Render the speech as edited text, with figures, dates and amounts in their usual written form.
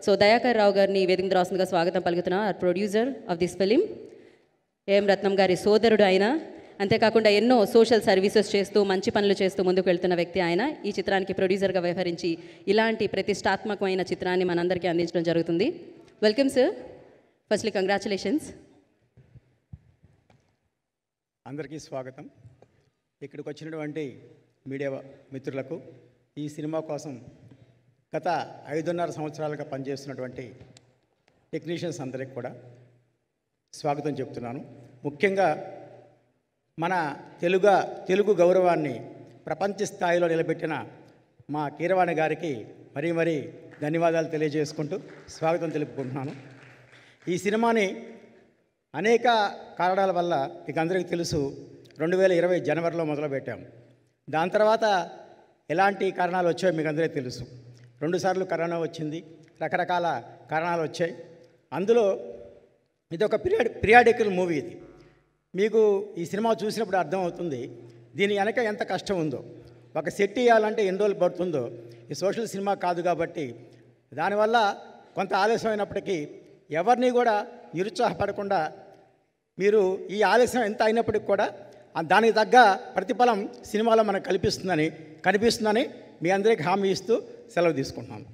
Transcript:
So Dayakar Rao గారిని వేదిక రాస్తుందిగా స్వాగతం పలుకుతున్నా. Producer of this film, A M Ratnam గారి సోదరుడు ఆయన. అంతేకాకుండా ఎన్నో సోషల్ సర్వీసెస్ చేస్తూ మంచి పనులు చేస్తూ ముందుకు వెళ్తున్న వ్యక్తి ఆయన. ఈ చిత్రానికి ప్రొడ్యూసర్గా వ్యవహరించి ఇలాంటి ప్రతిష్టాత్మకమైన చిత్రాన్ని మనందరికీ అందించడం జరుగుతుంది. Welcome sir. Firstly congratulations. అందరికీ స్వాగతం. ఇక్కడికి వచ్చినటువంటి మీడియా మిత్రులకు, ఈ సినిమా కోసం గత 5.5 సంవత్సరాలుగా పనిచేస్తున్నటువంటి టెక్నీషియన్స్ అందరికి కూడా స్వాగతం చెప్తున్నాను. ముఖ్యంగా మన తెలుగు గౌరవాన్ని ప్రపంచ స్థాయిలో నిలబెట్టిన మా కీరవాణి గారికి మరీ ధన్యవాదాలు తెలియజేసుకుంటూ స్వాగతం తెలుపుకుంటున్నాను. ఈ సినిమాని అనేక కారణాల వల్ల మీకు అందరికీ తెలుసు 2020 జనవరిలో మొదలుపెట్టాం. దాని తర్వాత ఎలాంటి కారణాలు వచ్చాయో మీకు అందరికీ తెలుసు. 2 సార్లు కరోనా వచ్చింది, రకరకాల కారణాలు వచ్చాయి. అందులో ఇది ఒక పీరియాడికల్ మూవీ. ఇది మీకు ఈ సినిమా చూసినప్పుడు అర్థమవుతుంది దీని వెనక ఎంత కష్టం ఉందో. ఒక సెట్ ఇవ్వాలంటే ఎన్ని రోజులు పడుతుందో. ఈ సోషల్ సినిమా కాదు కాబట్టి దానివల్ల కొంత ఆలస్యం అయినప్పటికీ ఎవరిని కూడా నిరుత్సాహపడకుండా మీరు ఈ ఆలస్యం ఎంత అయినప్పటికి కూడా దానికి తగ్గ ప్రతిఫలం సినిమాలో మనకు కనిపిస్తుందని మీ అందరికీ హామీ ఇస్తూ సెలవు తీసుకుంటున్నాను.